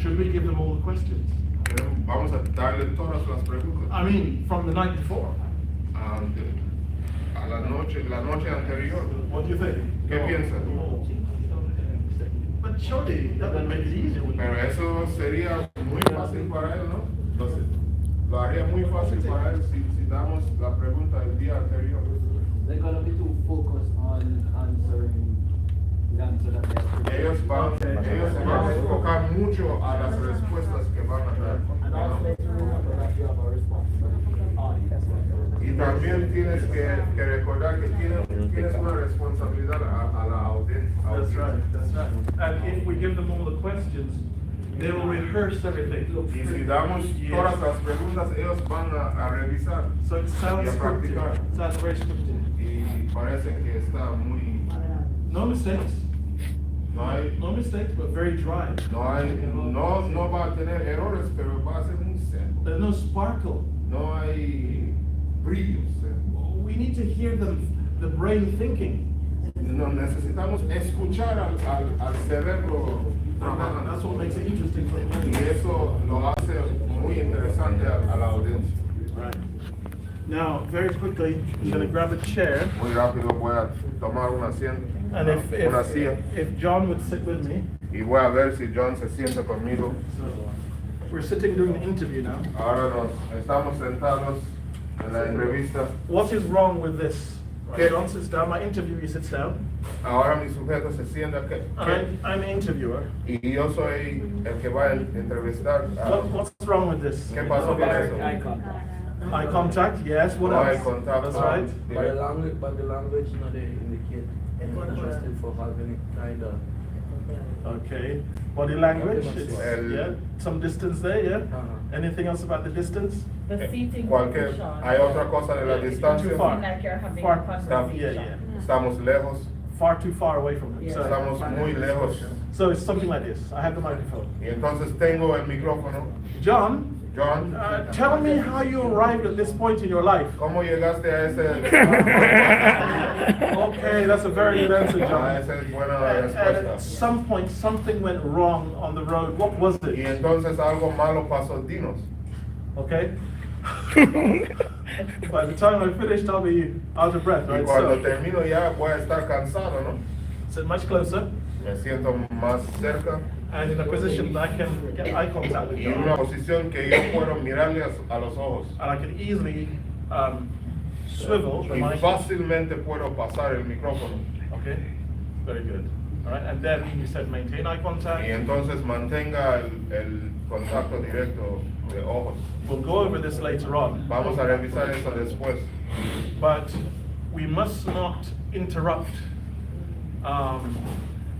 Should we give them all the questions? Vamos a darle todas las preguntas. I mean, from the night before. A la noche anterior. What do you think? ¿Qué piensas? But surely that would make it easier. Pero eso sería muy fácil para él, ¿no? Entonces, lo haría muy fácil para él si damos la pregunta el día anterior. They're going to be too focused on answering the answer that they have. Ellos se van a enfocar mucho a las respuestas que van a dar. And also make sure that you have a responsibility. Y también tienes que recordar que tienes una responsabilidad a la audiencia. That's right, that's right. And if we give them all the questions, they will rehearse everything. Y si damos todas las preguntas, ellos van a revisar So it y sounds a scripted. practicar. Sounds very scripted. Y parece que está muy... No mistakes. No mistakes, but very dry. No va a tener errores, pero va a ser muy seco. There's no sparkle. No hay brillos. We need to hear the brain thinking. No, necesitamos escuchar al cerebro. That's what makes it interesting for Y me. eso lo hace muy interesante a la audiencia. Right. Now, very quickly, I'm going to grab a chair. Muy rápido voy a tomar una And una silla. if John would sit with me. Y voy a ver si John se sienta conmigo. We're sitting doing an interview now. Ahora estamos sentados en la entrevista. What is wrong with this? ¿Qué? John sits down, my interviewee sits down. Ahora mi sujeto se sienta I'm the interviewer. y yo soy el que va a entrevistar. What's wrong with this? ¿Qué pasó con eso? Eye contact. Eye contact, yes, what No else? eye contact. That's right. But the language, you know, they indicate interested for having it kind of. Okay. Body language, it's, El- yeah, some distance there, yeah? Uh-huh. Anything else about the distance? The seating Cualquier, position. hay otra cosa de la Too distancia. far. Like you're having Far. a conversation. Yeah, yeah. Estamos lejos. Far too far away from it. So, Estamos muy lejos. so it's something like this. I have the microphone. Y entonces tengo el micrófono. John, John, tell me how you arrived at this point in your life. ¿cómo llegaste a Okay, that's a very good answer, John. esa es buena And at respuesta? some point, something went wrong on the road. What was Y it? entonces algo malo pasó, dinos. Okay? By the time I finished, I'll be out of breath, Y right? cuando So, termino ya voy a estar cansado, ¿no? sit much closer Me siento más cerca and in a position that I can get eye contact with y en una John. posición que yo puedo mirarle a los ojos. And I can easily swivel the Y mic. fácilmente puedo pasar el micrófono. Okay? Very good. All right, and then you said maintain eye contact. Y entonces mantenga el contacto directo de ojos. We'll go over this later on. Vamos a revisar eso después. But we must not interrupt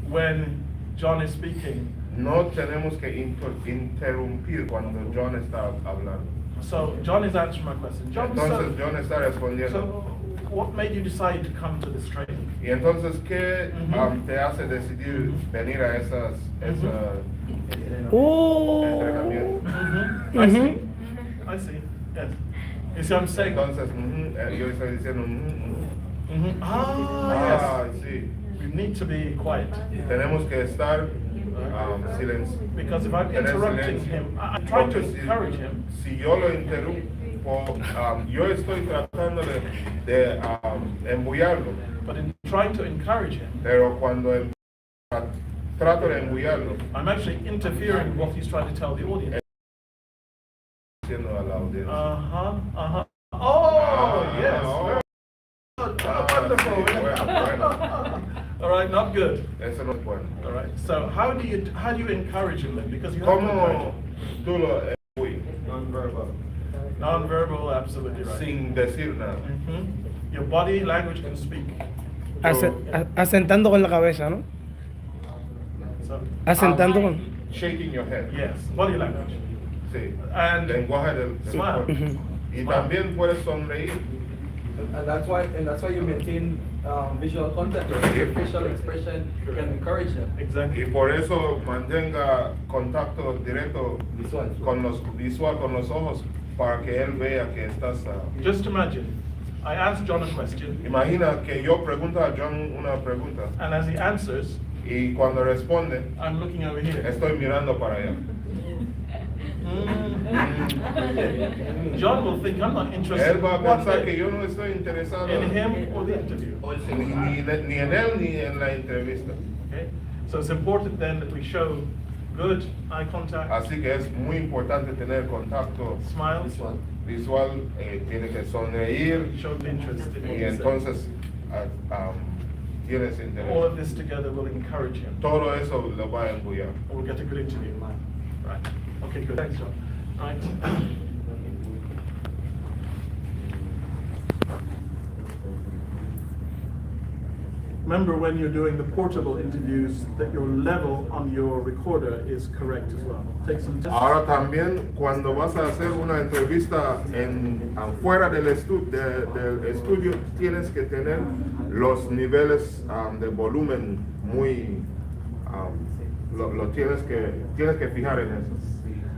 when John is speaking. No tenemos que interrumpir cuando John está hablando. So John is answering my question. John, Entonces so, John está so respondiendo. what made you decide to come to this training? Y entonces, ¿qué Ujú. te hace decidir venir a ese Oh. entrenamiento? I see. I see. Yes. You see what I'm saying? Entonces, yo estoy diciendo, Ah, yes. sí. We need to be quiet. Tenemos que estar silencio. Because if I'm Tener interrupting silencio. him, I'm trying to Porque encourage him. Si yo lo interrumpo, yo estoy tratando de embullarlo, But in trying to encourage him, pero cuando trato de embullarlo, I'm actually interfering with what he's trying to tell the audience. diciendo a la audiencia. Oh, yes. oh. Very good. Wonderful. sí, bueno. All right, not good. Eso no es bueno. All right. So how do you encourage him then? Because you have to encourage ¿Cómo him. tú lo embullas? Non-verbal, absolutely right. Sin decir nada. Mhm. Your body language can speak. Asentando con la cabeza, ¿no? So, Asentando con... Shaking your head. yes, body language. Sí. And Lenguaje del smile. cuerpo. Y también puedes sonreír. And that's why you maintain visual contact, your facial expression can encourage them. Exactly. Y por eso mantenga contacto directo visual con los ojos para que él vea que estás. Just imagine, I asked John a question, Imagina que yo pregunto a John una pregunta and as he answers, Y cuando responde, I'm looking over here. estoy mirando para allá. John will think I'm not interested Él va a one pensar que bit yo no estoy interesado in him or the interview. ni en él ni en la entrevista. Okay? So it's important then that we show good eye contact, Así que es muy importante tener contacto smiles, visual, tiene que sonreír show interest in what y you say. entonces tienes All interés. of this together will encourage him. Todo eso lo va a empullar. And we'll get a good interview. Right. Okay, good. Thanks, John. Right. Remember when you're doing the portable interviews that your level on your recorder is correct as well. Take some tests. Ahora también cuando vas a hacer una entrevista afuera del estudio tienes que tener los niveles de volumen muy lo tienes que fijar en eso.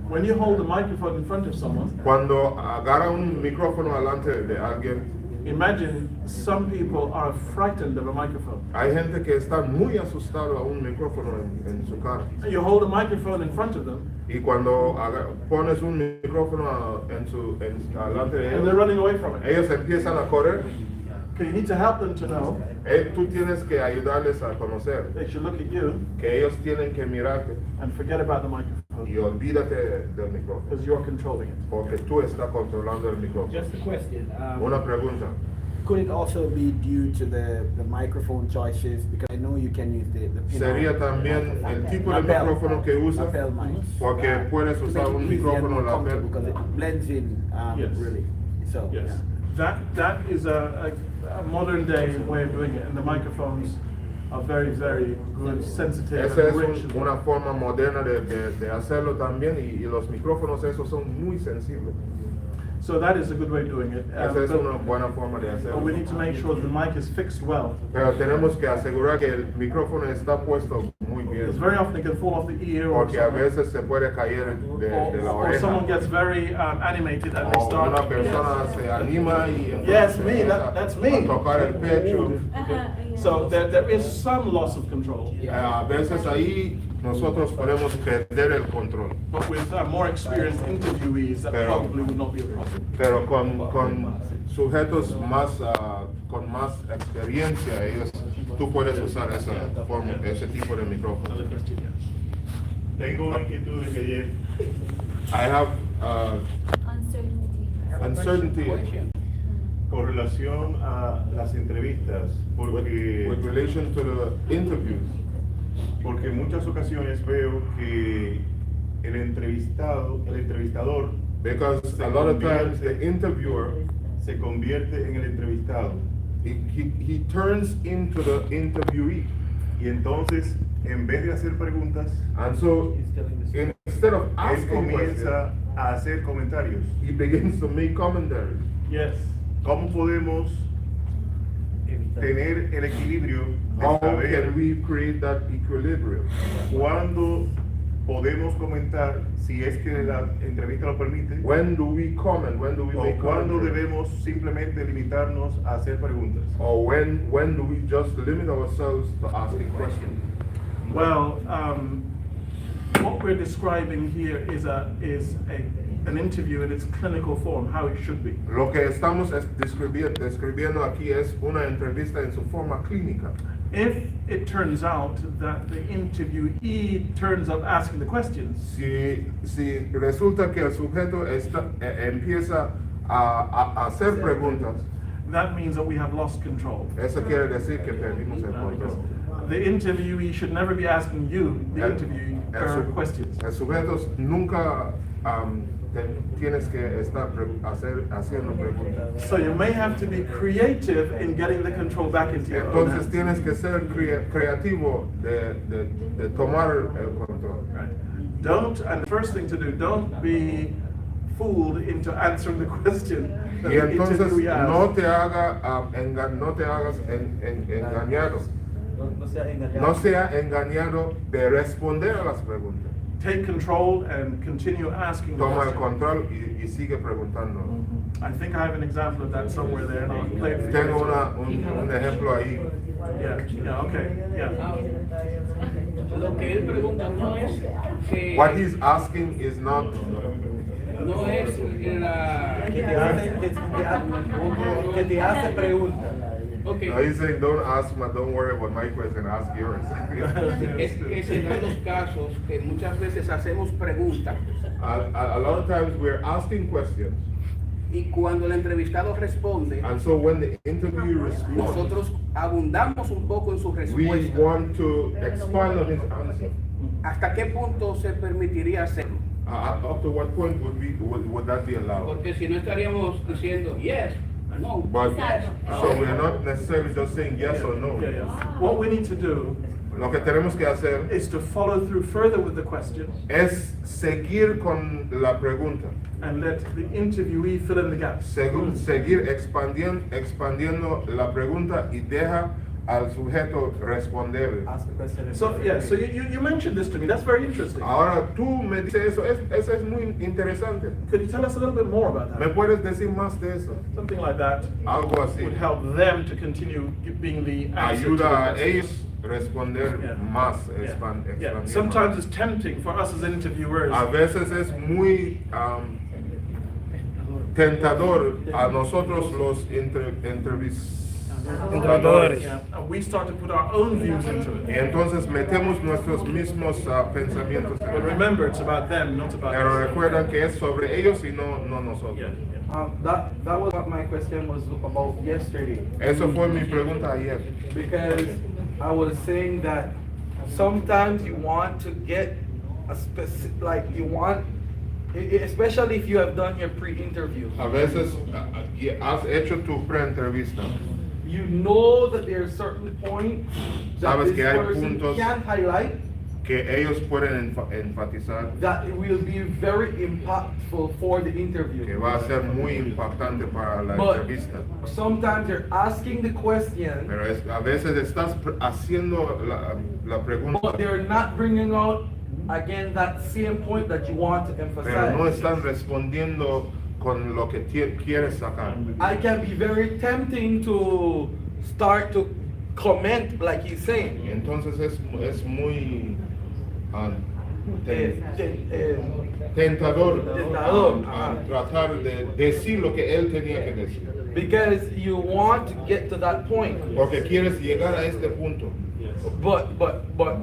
When you hold a microphone in front of someone, Cuando agarra un micrófono delante de alguien, imagine some people are frightened of a microphone. hay gente que está muy asustado a un micrófono en su cara. You hold a microphone in front of them, Y cuando pones un micrófono delante de and they're ellos, running away from it. ellos empiezan a correr. Okay, you need to help them to know Tú tienes que ayudarles a conocer they should look at you que ellos tienen que mirarte and forget about the y microphone olvídate del micrófono, because you're controlling it. porque tú estás controlando el micrófono. Just a question. Una pregunta. Could it also be due to the microphone choices? Because I know you can use the Sería también el tipo de lapel- micrófono que usas, lapel mics. porque puedes To usar make un it easier and micrófono more lapel. comfortable because it blends in Yes. really. So Yes. yeah. That is a modern day way of doing it, and the microphones are very, very good, sensitive, Esa and rich. es una forma moderna de hacerlo también y los micrófonos esos son muy sensibles. So that is a good way of doing it. Esa es But- una buena forma de but we hacerlo. need to make sure that the mic is fixed well. Pero tenemos que asegurar que el micrófono está puesto muy Because bien, very often it can fall off the ear or porque a something. veces se puede caer de la Or someone oreja. gets very animated and they O una start. persona se anima y Yes, entonces me, empieza that's me. a tocar el pecho. So there is some loss of control. A veces ahí nosotros podemos perder el control, But with more experienced interviewees, that Pero- probably would not be a problem. pero con sujetos más con más experiencia, tú puedes usar ese tipo de micrófono. Another question, yes. Tengo una inquietud de que ayer I have Uncertainty. uncertainty con relación a las entrevistas, with relation to the interviews. porque en muchas ocasiones veo que el entrevistador Because a lot of times the interviewer, se convierte en el entrevistado he turns into the interviewee. y entonces en vez de hacer preguntas, And so instead of él asking questions, comienza a hacer comentarios. he begins to make commentaries. Yes. ¿Cómo podemos tener el equilibrio de How saber can we create that equilibrium? cuándo podemos comentar, si es que la entrevista lo permite, When do we comment? When do we o make cuándo commentary? debemos simplemente limitarnos a hacer preguntas? Or when do we just limit ourselves to asking questions? Well, what we're describing here is an interview in its clinical form, how it should be. Lo que estamos describiendo aquí es una entrevista en su forma clínica. If it turns out that the interviewee turns up asking the questions, Si resulta que el sujeto empieza a hacer preguntas, that means that we have lost control. eso quiere decir que perdimos el control. The interviewee should never be asking you, the interviewer, questions. El sujeto nunca tienes que estar haciendo preguntas. So you may have to be creative in getting the control back into your own Entonces hands. tienes que ser creativo de tomar el control. Right. Don't, and the first thing to do, don't be fooled into answering the question that Y the entonces interviewee asks. no te hagas engañado. No sea engañado de responder a las preguntas. Take control and continue asking the Toma el question. control y sigue preguntando. I think I have an example of that somewhere there, and I'll play it for you. Tengo un ejemplo ahí. Yeah, okay, yeah. que él pregunta no es que What he's asking is not, no es la Que te hace preguntas. okay. no, he's saying, don't worry about my question, ask yours. Es que se dan los casos que muchas veces hacemos preguntas A lot of times we're asking questions, y cuando el entrevistado responde, and so when the interviewer responds, nosotros abundamos un poco en su we respuesta. want to expand on his answer. ¿Hasta qué punto se permitiría hacerlo? Up to what point would that be allowed? Porque si no estaríamos diciendo yes, no. But so we're not necessarily just saying yes or no. Yeah, yeah. What we need to do Lo que tenemos que hacer is to follow through further with the question es seguir con la pregunta, and let the interviewee fill in the gaps. seguir expandiendo la pregunta y deja al sujeto responder. Ask the question. So yeah, so you mentioned this to me. That's very interesting. Ahora tú me dices eso, eso es muy interesante. Could you tell us a little bit more about ¿Me that? puedes decir más de eso? Something like that Algo así. would help them to continue being the answer to the Ayuda a question. ellos responder Yeah. más, Yeah. Yeah. expandiendo Sometimes más. it's tempting for us as interviewers. A veces es muy tentador a nosotros los entrevistadores. Yeah, and we start to put our own views into Y it. entonces metemos nuestros mismos pensamientos. But remember, it's about them, not about Pero us. recuerdan que es sobre ellos y no Yeah, nosotros. yeah. That was what my question was about yesterday. Eso fue mi pregunta ayer. Because I was saying that sometimes you want to get a specific, like you want, especially if you have done your pre-interview. A veces has hecho tu pre-entrevista. You know that there are certain points that Sabes this que hay person puntos can highlight que ellos pueden enfatizar, that it will be very impactful for the interview. que va a ser muy impactante para la But entrevista. sometimes you're asking the question, Pero a veces estás haciendo la pregunta, but they're not bringing out again that same point that you want to pero no emphasize. están respondiendo con lo que quieres sacar. I can be very tempting to start to comment like he's saying. Entonces es muy Eh, tentador Tentador. tratar de decir lo que él tenía que decir. Because you want to get to that point, Porque quieres llegar a este punto,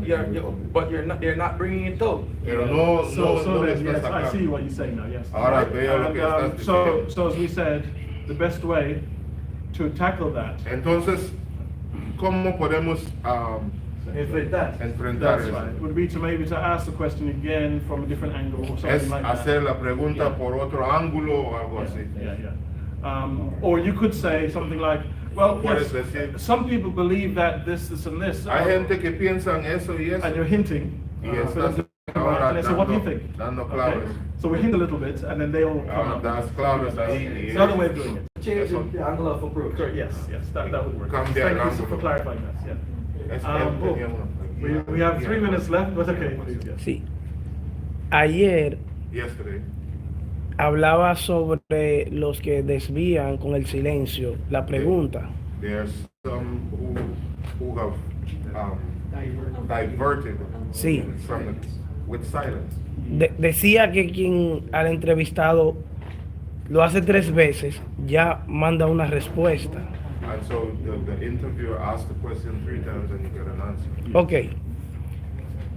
you're not bringing it out. pero no So lo then, yes, estás I see sacando. what you're saying now, yes. Ahora veo lo And, que estás so diciendo. as we said, the best way to tackle that, Entonces, ¿cómo podemos Enfrentar. enfrentar that's eso? right, would be to maybe to ask the question again from a different angle or Es something like that. hacer la pregunta por otro ángulo o algo así. Yeah, yeah. Or you could say something like, well, yes, Puedes decir, some people believe that this, and this. hay gente que piensa en eso y eso. And you're hinting. Y for estás them to- ahora and they say, what do you dando- think? dando Okay. claves. So we hint a little bit, and then they'll come Ahora up. das claves ahí y It's another way of doing it. Change the angle of approach. Correct, yes, that would work. Cambia el Thank you ángulo. for clarifying that, yeah. Es- él tenía una- We have 3 minutes left, but okay, please, yes. Sí. Ayer Yesterday, hablaba sobre los que desvían con el silencio la pregunta. there's some who have diverted Sí. from it with silence. Decía que quien al entrevistado lo hace 3 veces ya manda una respuesta. And so the interviewer asks the question 3 times and you get an answer. Ok.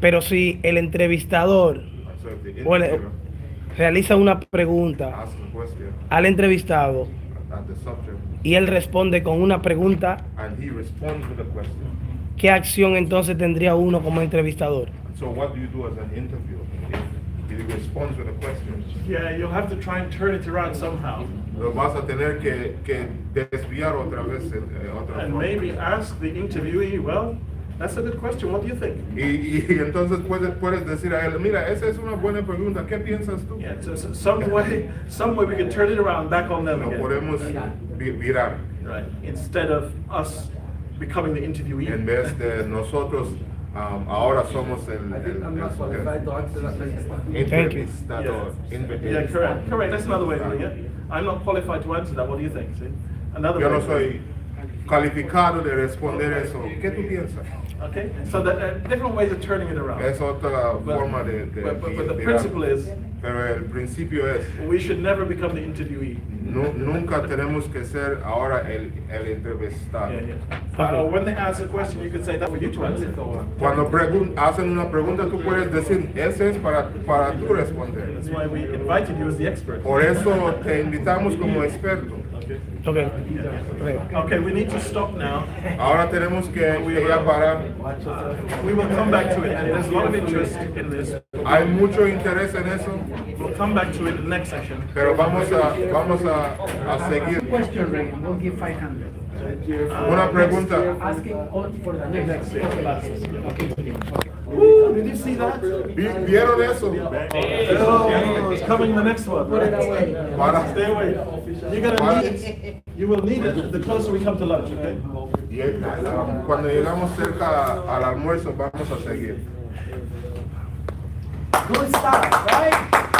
Pero si el entrevistador And so if the o interviewer realiza una pregunta asks a question al entrevistado at the subject y él responde con una pregunta, and he responds with a question, ¿qué acción entonces tendría uno como entrevistador? and so what do you do as an interviewer? If he responds with a question, Yeah, you'll have to try and turn it around somehow. lo vas a tener que desviar otra vez otra And forma. maybe ask the interviewee, well, that's a good question, what do you think? Y entonces puedes decir a él, mira, esa es una buena pregunta, ¿qué piensas tú? Yeah, so some way we can turn it around back on them Lo again. podemos virar Right, instead of us becoming the interviewee. en vez de nosotros ahora somos I think I'm not qualified to answer that question. entrevistador. Yeah, correct, that's another way of doing it. I'm not qualified to answer that, what do you think, see? Another Yo way no of doing soy calificado de responder eso. ¿Qué tú piensas? Okay, so different ways of turning it around. Es otra But- forma de but the girar. principle is, Pero el principio es, we should never become the interviewee. nunca tenemos que ser ahora el entrevistado. When they ask a question, you can say, that's for you to answer. Cuando hacen una pregunta, tú puedes decir, ese es para tú responder. That's why we invited you as the expert. Por eso te invitamos como experto. Okay. Okay. Okay, we need to stop now. Ahora tenemos que ya parar. We will come back to it. There's a lot of interest in this. Hay mucho interés en eso, We'll come back to it in the next session. pero vamos a seguir. Question, Ray, we'll give 500. Una pregunta. Asking for the next. Woo, did you see that? ¿Vieron eso? Oh, it's coming the next one. Put it away. Para, Stay away. You're gonna need it. You will need it the closer we come to lunch, okay? cuando llegamos cerca al almuerzo, vamos a seguir. Good stuff, right?